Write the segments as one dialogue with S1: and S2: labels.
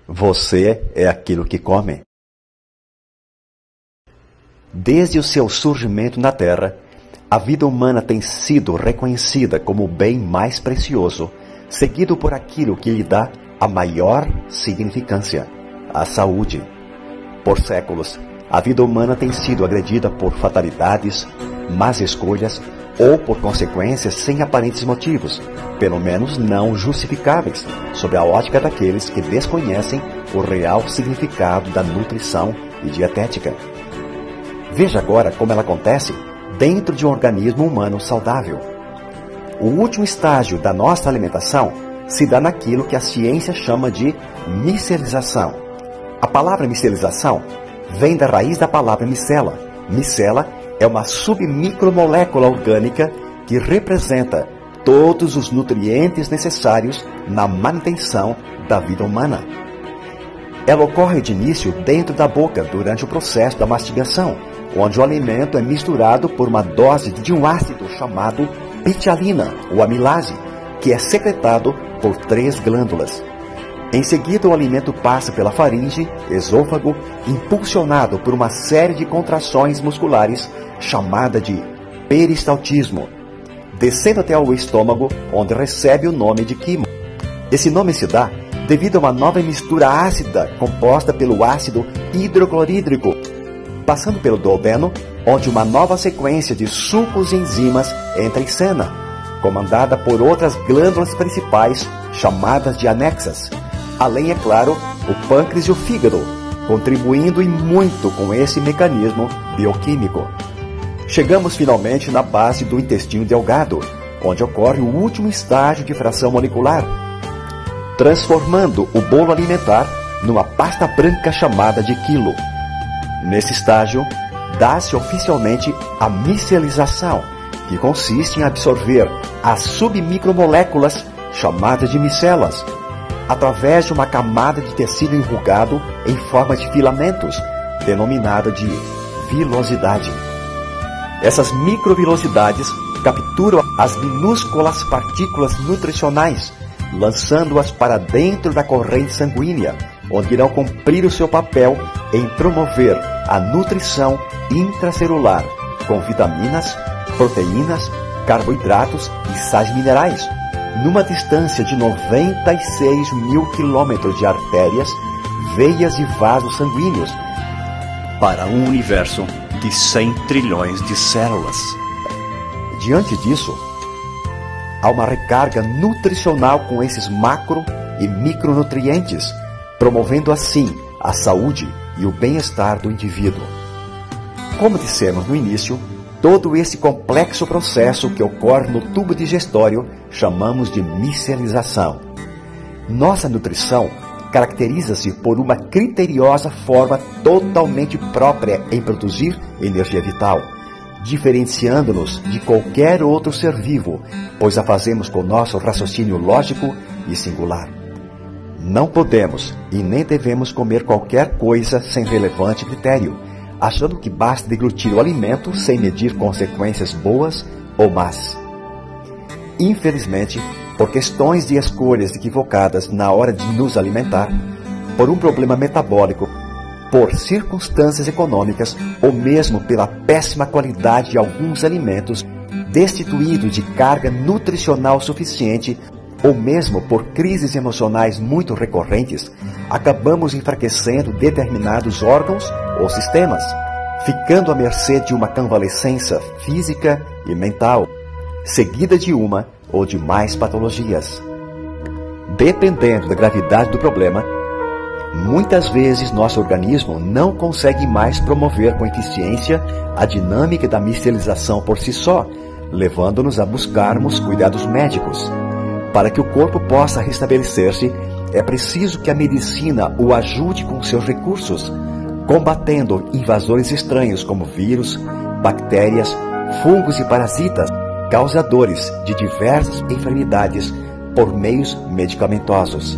S1: Você é aquilo que come. Desde o seu surgimento na Terra, a vida humana tem sido reconhecida como o bem mais precioso, seguido por aquilo que lhe dá a maior significância, a saúde. Por séculos, a vida humana tem sido agredida por fatalidades, más escolhas ou por consequências sem aparentes motivos, pelo menos não justificáveis, sob a ótica daqueles que desconhecem o real significado da nutrição e dietética. Veja agora como ela acontece dentro de um organismo humano saudável. O último estágio da nossa alimentação se dá naquilo que a ciência chama de micelização. A palavra micelização vem da raiz da palavra micela. Micela é uma submicromolécula orgânica que representa todos os nutrientes necessários na manutenção da vida humana. Ela ocorre de início dentro da boca durante o processo da mastigação, onde o alimento é misturado por uma dose de um ácido chamado pitialina, ou amilase, que é secretado por 3 glândulas. Em seguida, o alimento passa pela faringe, esôfago, impulsionado por uma série de contrações musculares chamada de peristaltismo, descendo até o estômago, onde recebe o nome de quimo. Esse nome se dá devido a uma nova mistura ácida composta pelo ácido hidroclorídrico, passando pelo duodeno, onde uma nova sequência de sucos e enzimas entra em cena, comandada por outras glândulas principais chamadas de anexas, além, é claro, o pâncreas e o fígado, contribuindo e muito com esse mecanismo bioquímico. Chegamos finalmente na base do intestino delgado, onde ocorre o último estágio de fração molecular, transformando o bolo alimentar numa pasta branca chamada de quilo. Nesse estágio, dá-se oficialmente a micelização, que consiste em absorver as submicromoléculas chamadas de micelas, através de uma camada de tecido enrugado em forma de filamentos, denominada de vilosidade. Essas microvilosidades capturam as minúsculas partículas nutricionais, lançando-as para dentro da corrente sanguínea, onde irão cumprir o seu papel em promover a nutrição intracelular, com vitaminas, proteínas, carboidratos e sais minerais, numa distância de 96 mil quilômetros de artérias, veias e vasos sanguíneos, para um universo de 100 trilhões de células. Diante disso, há uma recarga nutricional com esses macro e micronutrientes, promovendo assim a saúde e o bem-estar do indivíduo. Como dissemos no início, todo esse complexo processo que ocorre no tubo digestório chamamos de micelização. Nossa nutrição caracteriza-se por uma criteriosa forma totalmente própria em produzir energia vital, diferenciando-nos de qualquer outro ser vivo, pois a fazemos com nosso raciocínio lógico e singular. Não podemos e nem devemos comer qualquer coisa sem relevante critério, achando que basta deglutir o alimento sem medir consequências boas ou más. Infelizmente, por questões de escolhas equivocadas na hora de nos alimentar, por um problema metabólico, por circunstâncias econômicas ou mesmo pela péssima qualidade de alguns alimentos, destituídos de carga nutricional suficiente, ou mesmo por crises emocionais muito recorrentes, acabamos enfraquecendo determinados órgãos ou sistemas, ficando à mercê de uma convalescença física e mental, seguida de uma ou de mais patologias. Dependendo da gravidade do problema, muitas vezes nosso organismo não consegue mais promover com eficiência a dinâmica da micelização por si só, levando-nos a buscarmos cuidados médicos. Para que o corpo possa restabelecer-se, é preciso que a medicina o ajude com seus recursos, combatendo invasores estranhos como vírus, bactérias, fungos e parasitas, causadores de diversas enfermidades por meios medicamentosos.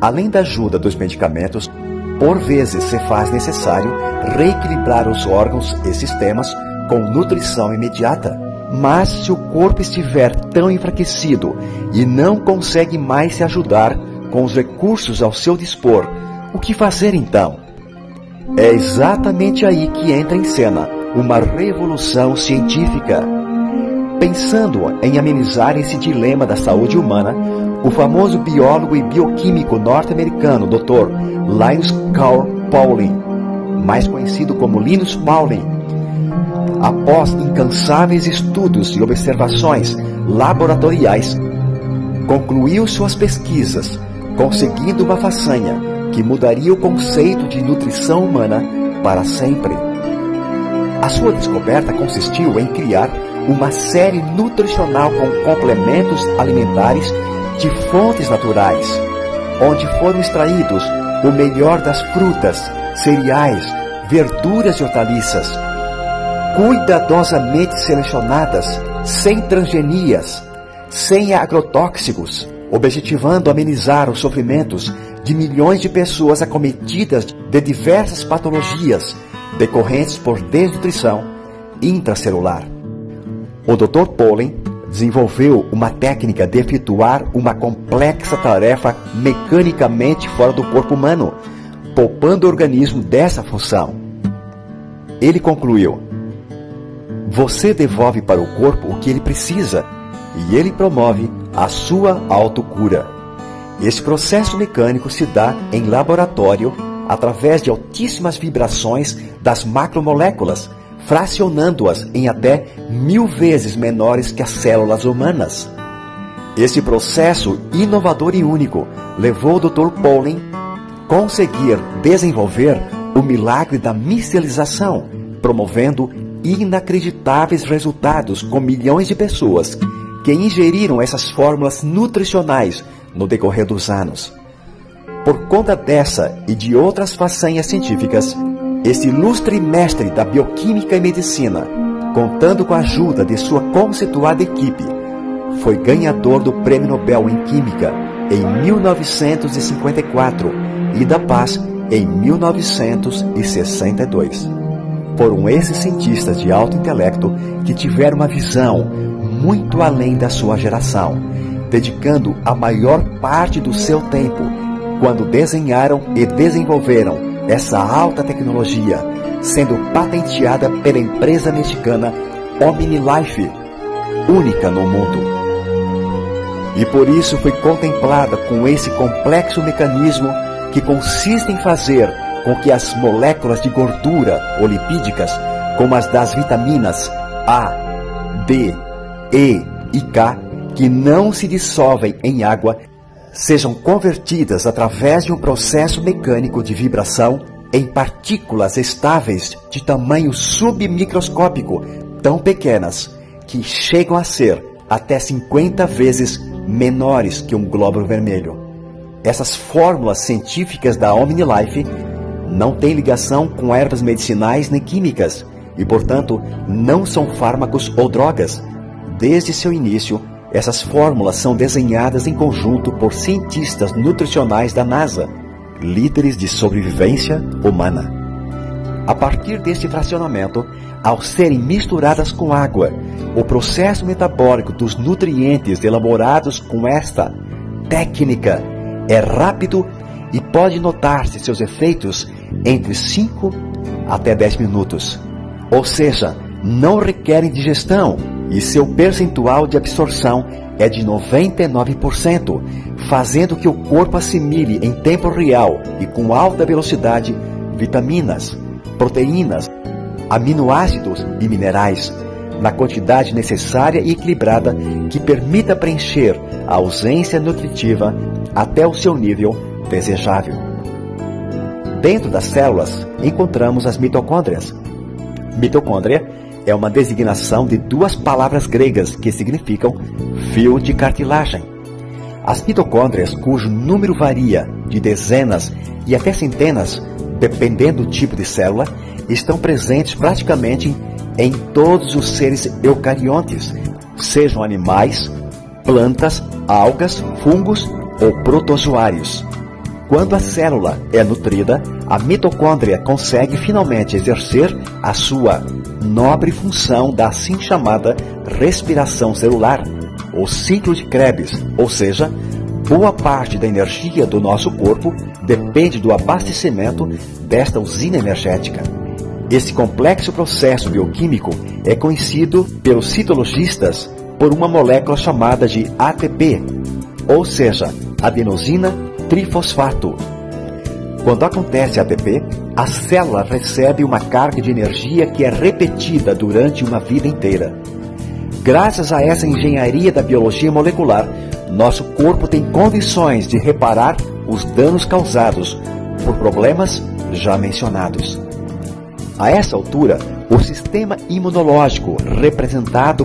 S1: Além da ajuda dos medicamentos, por vezes se faz necessário reequilibrar os órgãos e sistemas com nutrição imediata. Mas se o corpo estiver tão enfraquecido e não consegue mais se ajudar, com os recursos ao seu dispor, o que fazer então? É exatamente aí que entra em cena uma revolução científica. Pensando em amenizar esse dilema da saúde humana, o famoso biólogo e bioquímico norte-americano Dr. Linus Carl Pauling, mais conhecido como Linus Pauling, após incansáveis estudos e observações laboratoriais, concluiu suas pesquisas, conseguindo uma façanha que mudaria o conceito de nutrição humana para sempre. A sua descoberta consistiu em criar uma série nutricional com complementos alimentares de fontes naturais, onde foram extraídos o melhor das frutas, cereais, verduras e hortaliças, cuidadosamente selecionadas, sem transgenias, sem agrotóxicos, objetivando amenizar os sofrimentos de milhões de pessoas acometidas de diversas patologias decorrentes por desnutrição intracelular. O Dr. Pauling desenvolveu uma técnica de efetuar uma complexa tarefa mecanicamente fora do corpo humano, poupando o organismo dessa função. Ele concluiu: você devolve para o corpo o que ele precisa e ele promove a sua autocura. Esse processo mecânico se dá em laboratório através de altíssimas vibrações das macromoléculas, fracionando-as em até 1000 vezes menores que as células humanas. Esse processo inovador e único levou o Dr. Pauling a conseguir desenvolver o milagre da micelização, promovendo inacreditáveis resultados com milhões de pessoas que ingeriram essas fórmulas nutricionais no decorrer dos anos. Por conta dessa e de outras façanhas científicas, esse ilustre mestre da bioquímica e medicina, contando com a ajuda de sua conceituada equipe, foi ganhador do Prêmio Nobel em Química em 1954 e da Paz em 1962. Foram esses cientistas de alto intelecto que tiveram uma visão muito além da sua geração, dedicando a maior parte do seu tempo quando desenharam e desenvolveram essa alta tecnologia, sendo patenteada pela empresa mexicana OmniLife, única no mundo. E por isso foi contemplada com esse complexo mecanismo que consiste em fazer com que as moléculas de gordura ou lipídicas, como as das vitaminas A, D, E e K, que não se dissolvem em água, sejam convertidas através de um processo mecânico de vibração em partículas estáveis de tamanho submicroscópico, tão pequenas que chegam a ser até 50 vezes menores que um glóbulo vermelho. Essas fórmulas científicas da OmniLife não têm ligação com ervas medicinais nem químicas e, portanto, não são fármacos ou drogas. Desde seu início, essas fórmulas são desenhadas em conjunto por cientistas nutricionais da NASA, líderes de sobrevivência humana. A partir deste fracionamento, ao serem misturadas com água, o processo metabólico dos nutrientes elaborados com esta técnica é rápido e pode notar-se seus efeitos entre 5 até 10 minutos. Ou seja, não requerem digestão e seu percentual de absorção é de 99%, fazendo que o corpo assimile em tempo real e com alta velocidade vitaminas, proteínas, aminoácidos e minerais, na quantidade necessária e equilibrada que permita preencher a ausência nutritiva até o seu nível desejável. Dentro das células encontramos as mitocôndrias. Mitocôndria é uma designação de duas palavras gregas que significam fio de cartilagem. As mitocôndrias, cujo número varia de dezenas e até centenas, dependendo do tipo de célula, estão presentes praticamente em todos os seres eucariontes, sejam animais, plantas, algas, fungos ou protozoários. Quando a célula é nutrida, a mitocôndria consegue finalmente exercer a sua nobre função da assim chamada respiração celular, ou ciclo de Krebs, ou seja, boa parte da energia do nosso corpo depende do abastecimento desta usina energética. Esse complexo processo bioquímico é conhecido pelos citologistas por uma molécula chamada de ATP, ou seja, adenosina trifosfato. Quando acontece ATP, a célula recebe uma carga de energia que é repetida durante uma vida inteira. Graças a essa engenharia da biologia molecular, nosso corpo tem condições de reparar os danos causados por problemas já mencionados. A essa altura, o sistema imunológico, representado